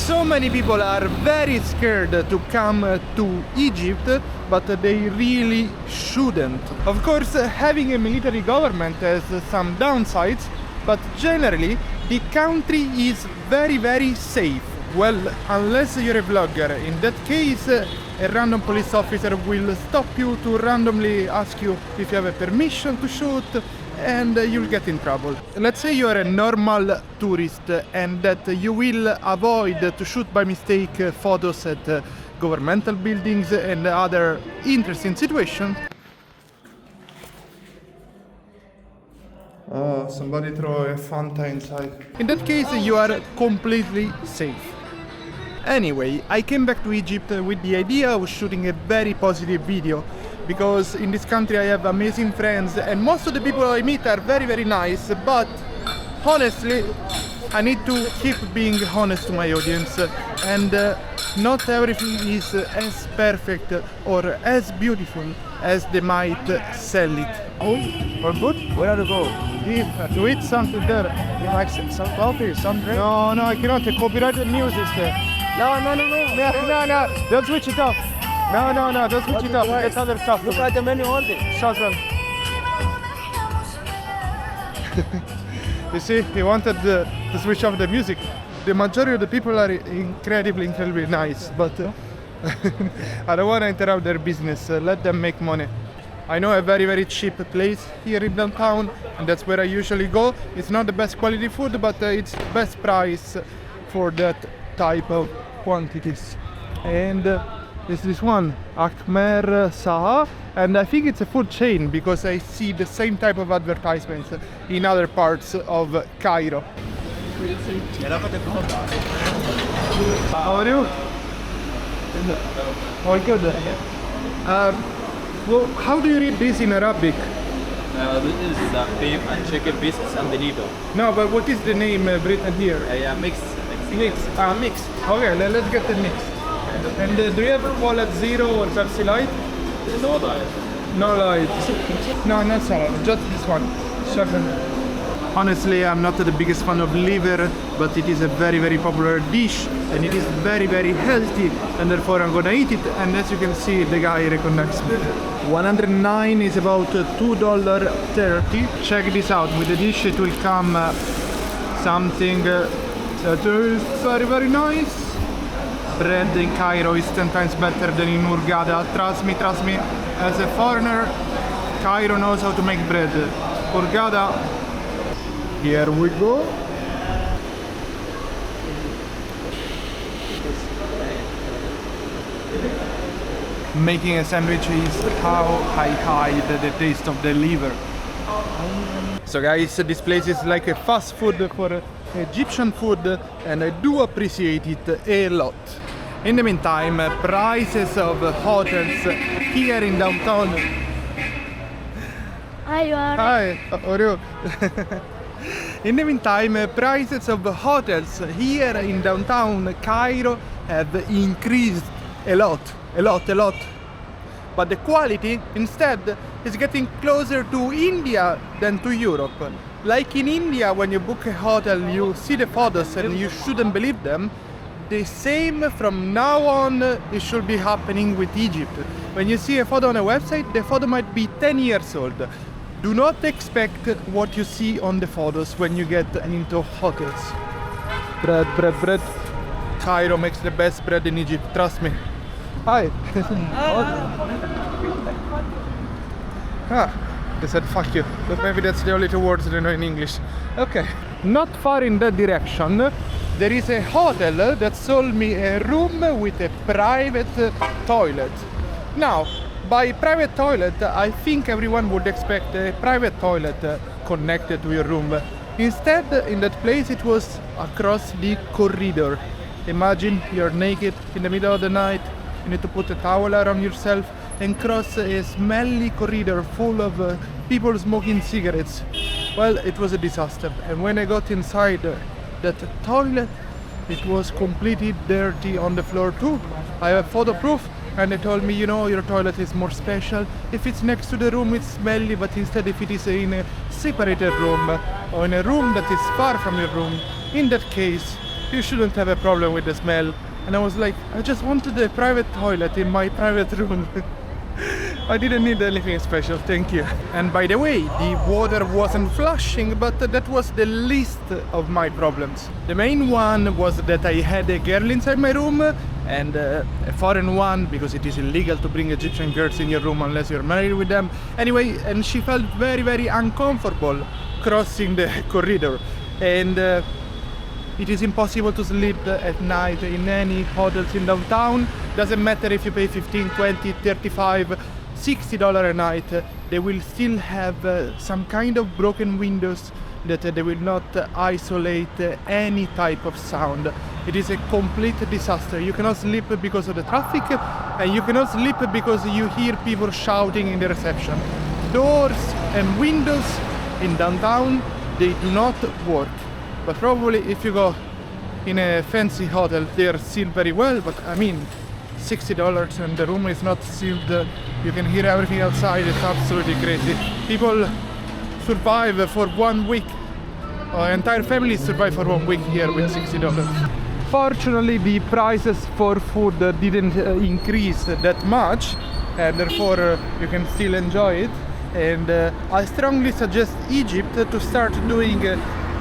So many people are very scared to come to Egypt, but they really shouldn't. Of course, having a military government has some downsides, but generally the country is very safe. Well, unless you're a vlogger. In that case, a random police officer will stop you to randomly ask you if you have a permission to shoot, and you'll get in trouble. Let's say you are a normal tourist and that you will avoid to shoot by mistake photos at governmental buildings and other interesting situations. Oh, somebody throw a Fanta inside. In that case, you are completely safe. Anyway, I came back to Egypt with the idea of shooting a very positive video, because in this country I have amazing friends and most of the people I meet are very nice, but honestly I need to keep being honest to my audience, and not everything is as perfect or as beautiful as they might sell it. Oh, we're good? Where to go? To eat something there. You like some coffee, some drink? No, I cannot. Copyrighted news is there. No. No, don't switch it off. No, don't switch it off. Get other stuff. Look at the menu only. Shut up. You see, he wanted to switch off the music. The majority of the people are incredibly nice, but I don't want to interrupt their business. Let them make money. I know a very cheap place here in downtown, and that's where I usually go. It's not the best quality food, but it's best price for that type of quantities. And there's this one, Akmer Saha, and I think it's a food chain because I see the same type of advertisements in other parts of Cairo. How are you? All good. Well, how do you read this in Arabic? This is beef and chicken pieces and the liver. No, but what is the name written here? Yeah, mixed. Mix. Mix. Okay, let's get the mix. And do you have Cola Zero or Pepsi Light? No diet. No light. No, not salad. Just this one. Seven. Honestly, I'm not the biggest fan of liver, but it is a very popular dish, and it is very healthy, and therefore I'm gonna eat it. And as you can see, the guy recognizes me. 109 is about $2.30. Check this out. With the dish, it will come something that is very nice. Bread in Cairo is 10 times better than in Hurghada. Trust me. As a foreigner, Cairo knows how to make bread. Hurghada, here we go. Making a sandwich is how I hide the taste of the liver. So guys, this place is like a fast food for Egyptian food, and I do appreciate it a lot. In the meantime, prices of hotels here in downtown. Hi, you are. Hi, how are you? In the meantime, prices of hotels here in downtown Cairo have increased a lot. But the quality instead is getting closer to India than to Europe. Like in India, when you book a hotel, you see the photos and you shouldn't believe them. The same from now on it should be happening with Egypt. When you see a photo on a website, the photo might be 10 years old. Do not expect what you see on the photos when you get into hotels. Bread. Cairo makes the best bread in Egypt, trust me. Hi. They said fuck you, but maybe that's the only two words they know in English. Okay. Not far in that direction, there is a hotel that sold me a room with a private toilet. Now, by private toilet, I think everyone would expect a private toilet connected to your room. Instead, in that place, it was across the corridor. Imagine you're naked in the middle of the night, you need to put a towel around yourself and cross a smelly corridor full of people smoking cigarettes. Well, it was a disaster. And when I got inside that toilet, it was completely dirty on the floor too. I have photo proof, and they told me, you know, your toilet is more special. If it's next to the room, it's smelly, but instead if it is in a separated room or in a room that is far from your room, in that case, you shouldn't have a problem with the smell. And I was like, I just wanted a private toilet in my private room. I didn't need anything special, thank you. And by the way, the water wasn't flushing, but that was the least of my problems. The main one was that I had a girl inside my room, and a foreign one, because it is illegal to bring Egyptian girls in your room unless you're married with them. Anyway, and she felt very, very uncomfortable crossing the corridor. And it is impossible to sleep at night in any hotels in downtown. Doesn't matter if you pay 15, 20, 35, $60 a night, they will still have some kind of broken windows that they will not isolate any type of sound. It is a complete disaster. You cannot sleep because of the traffic, and you cannot sleep because you hear people shouting in the reception. Doors and windows in downtown, they do not work. But probably if you go in a fancy hotel, they are sealed very well, but I mean, $60 and the room is not sealed, you can hear everything outside, it's absolutely crazy. People survive for 1 week, entire families survive for 1 week here with $60. Fortunately, the prices for food didn't increase that much, and therefore you can still enjoy it. And I strongly suggest Egypt to start doing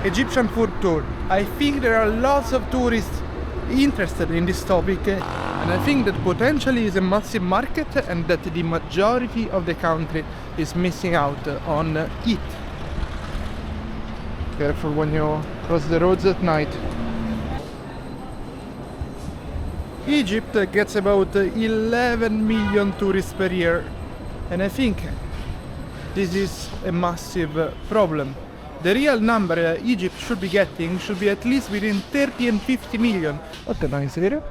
Egyptian food tour. I think there are lots of tourists interested in this topic, and I think that potentially is a massive market and that the majority of the country is missing out on it. Careful when you cross the roads at night. Egypt gets about 11 million tourists per year, and I think this is a massive problem. The real number Egypt should be getting should be at least within 30 and 50 million. What a nice area.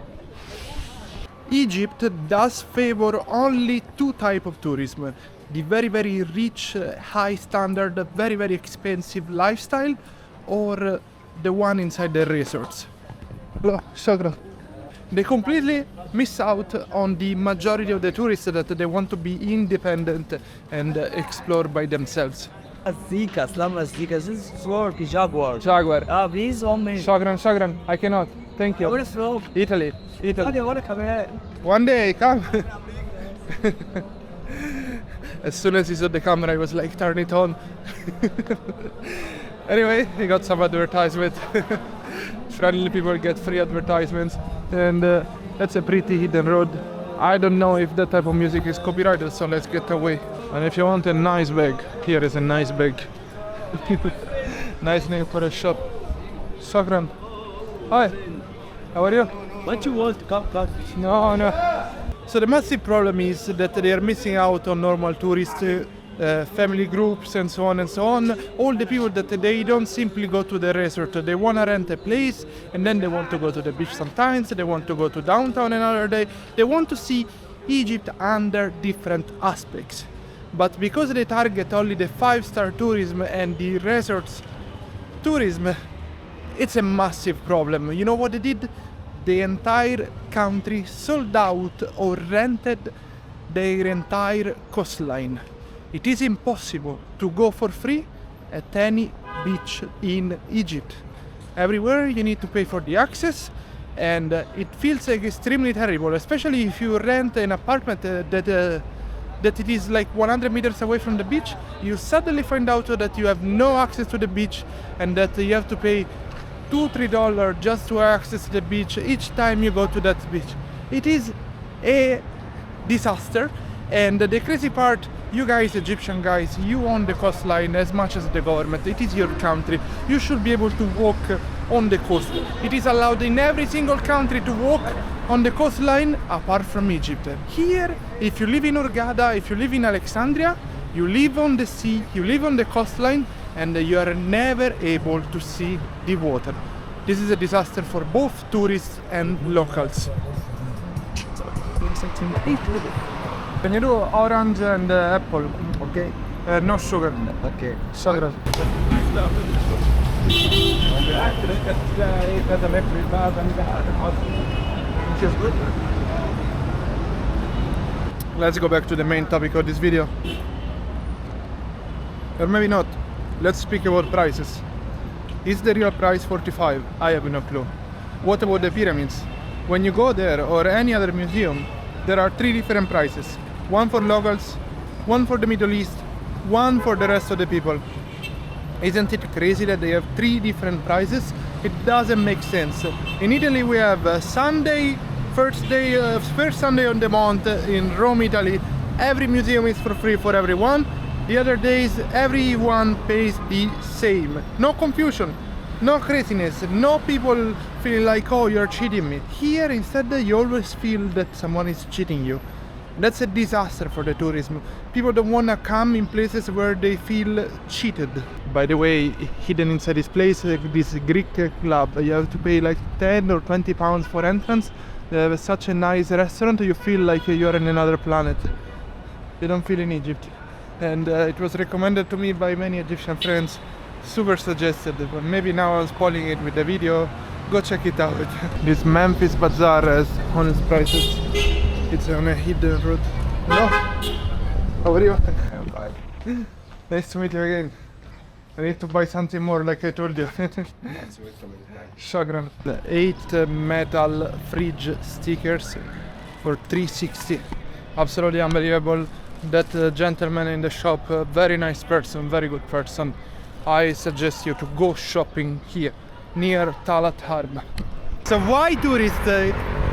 Egypt does favor only two types of tourism. The very, very rich, high standard, very, very expensive lifestyle, or the one inside the resorts. Hello, shukran. They completely miss out on the majority of the tourists that they want to be independent and explore by themselves. Azika, Islam Azika. This is sword, Jaguar. Jaguar. Please on me. Shukran. I cannot. Thank you. Where is from? Italy. Okay, want to come here? One day, come. As soon as he saw the camera, I was like, turn it on. Anyway, he got some advertisement. Friendly people get free advertisements, and that's a pretty hidden road. I don't know if that type of music is copyrighted, so let's get away. And if you want a nice bag, here is a nice bag. Nice name for a shop. Shukran. Hi, how are you? What you want? Come. No. So the massive problem is that they are missing out on normal tourists, family groups and so on and so on. All the people that they don't simply go to the resort, they want to rent a place and then they want to go to the beach sometimes, they want to go to downtown another day, they want to see Egypt under different aspects. But because they target only the 5-star tourism and the resorts tourism, it's a massive problem. You know what they did? The entire country sold out or rented their entire coastline. It is impossible to go for free at any beach in Egypt. Everywhere you need to pay for the access, and it feels like extremely terrible, especially if you rent an apartment that it is like 100 meters away from the beach. You suddenly find out that you have no access to the beach and that you have to pay $2-3 just to access the beach each time you go to that beach. It is a disaster, and the crazy part, you guys, Egyptian guys, you own the coastline as much as the government. It is your country. You should be able to walk on the coast. It is allowed in every single country to walk on the coastline apart from Egypt. Here, if you live in Hurghada, if you live in Alexandria, you live on the sea, you live on the coastline, and you are never able to see the water. This is a disaster for both tourists and locals. Can you do orange and apple? Okay. No sugar. Okay. Sugar. Let's go back to the main topic of this video. Or maybe not. Let's speak about prices. Is the real price 45? I have no clue. What about the pyramids? When you go there or any other museum, there are 3 different prices. One for locals, one for the Middle East, one for the rest of the people. Isn't it crazy that they have 3 different prices? It doesn't make sense. In Italy we have Sunday, first Sunday on the month in Rome, Italy. Every museum is for free for everyone. The other days everyone pays the same. No confusion, no craziness, no people feeling like, oh, you're cheating me. Here instead you always feel that someone is cheating you. That's a disaster for the tourism. People don't want to come in places where they feel cheated. By the way, hidden inside this place, this Greek club, you have to pay like 10 or 20 pounds for entrance. They have such a nice restaurant, you feel like you're in another planet. You don't feel in Egypt. And it was recommended to me by many Egyptian friends. Super suggested, but maybe now I'm spoiling it with the video. Go check it out. This Memphis Bazaar has honest prices. It's on a hidden road. Hello. How are you? I'm fine. Nice to meet you again. I need to buy something more, like I told you. Shagran. 8 metal fridge stickers for $3.60. Absolutely unbelievable. That gentleman in the shop, very nice person, very good person. I suggest you to go shopping here, near Talat Harb. So why tourists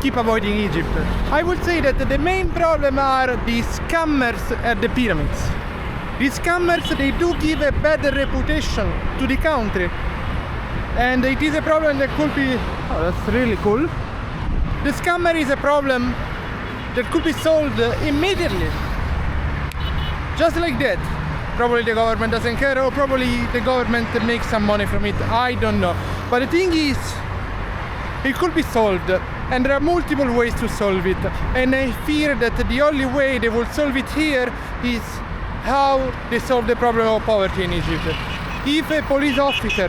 keep avoiding Egypt? I would say that the main problem are the scammers at the pyramids. These scammers, they do give a bad reputation to the country. And it is a problem that could be... Oh, that's really cool. The scammer is a problem that could be solved immediately. Just like that. Probably the government doesn't care, or probably the government makes some money from it. I don't know. But the thing is, it could be solved, and there are multiple ways to solve it. And I fear that the only way they will solve it here is how they solve the problem of poverty in Egypt. If a police officer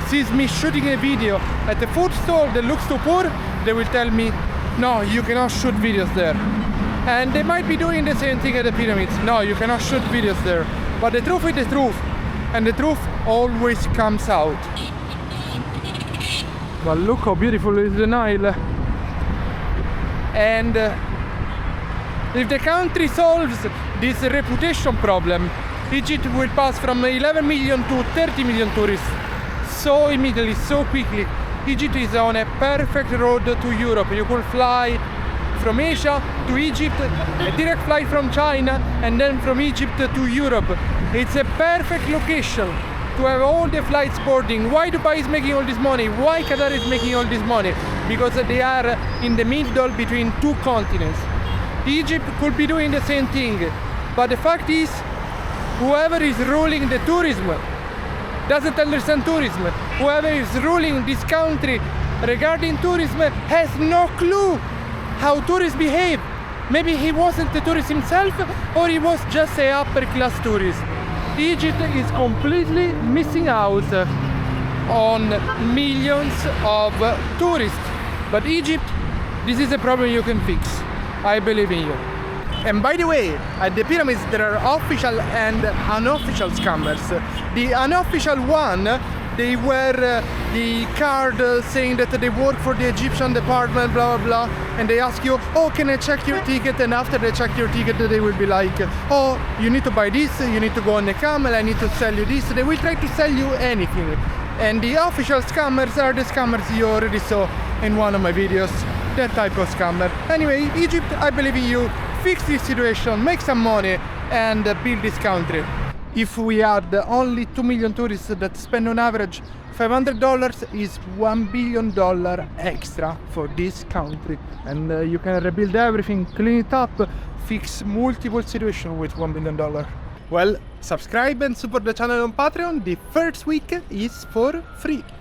sees me shooting a video at a food stall that looks too poor, they will tell me, no, you cannot shoot videos there. And they might be doing the same thing at the pyramids. No, you cannot shoot videos there. But the truth is the truth, and the truth always comes out. But look how beautiful is the Nile. And if the country solves this reputation problem, Egypt will pass from 11 million to 30 million tourists so immediately, so quickly. Egypt is on a perfect road to Europe. You could fly from Asia to Egypt, a direct flight from China, and then from Egypt to Europe. It's a perfect location to have all the flights boarding. Why Dubai is making all this money? Why Qatar is making all this money? Because they are in the middle between 2 continents. Egypt could be doing the same thing, but the fact is, whoever is ruling the tourism doesn't understand tourism. Whoever is ruling this country regarding tourism has no clue how tourists behave. Maybe he wasn't a tourist himself, or he was just a upper class tourist. Egypt is completely missing out on millions of tourists. But Egypt, this is a problem you can fix. I believe in you. And by the way, at the pyramids there are official and unofficial scammers. The unofficial one, they wear the card saying that they work for the Egyptian department, blah blah blah, and they ask you, oh, can I check your ticket? And after they check your ticket, they will be like, oh, you need to buy this, you need to go on the camel, I need to sell you this. They will try to sell you anything. And the official scammers are the scammers you already saw in one of my videos, that type of scammer. Anyway, Egypt, I believe in you. Fix this situation, make some money, and build this country. If we had only 2 million tourists that spend on average $500, is $1 billion extra for this country. And you can rebuild everything, clean it up, fix multiple situations with $1 billion. Well, subscribe and support the channel on Patreon. The first week is for free.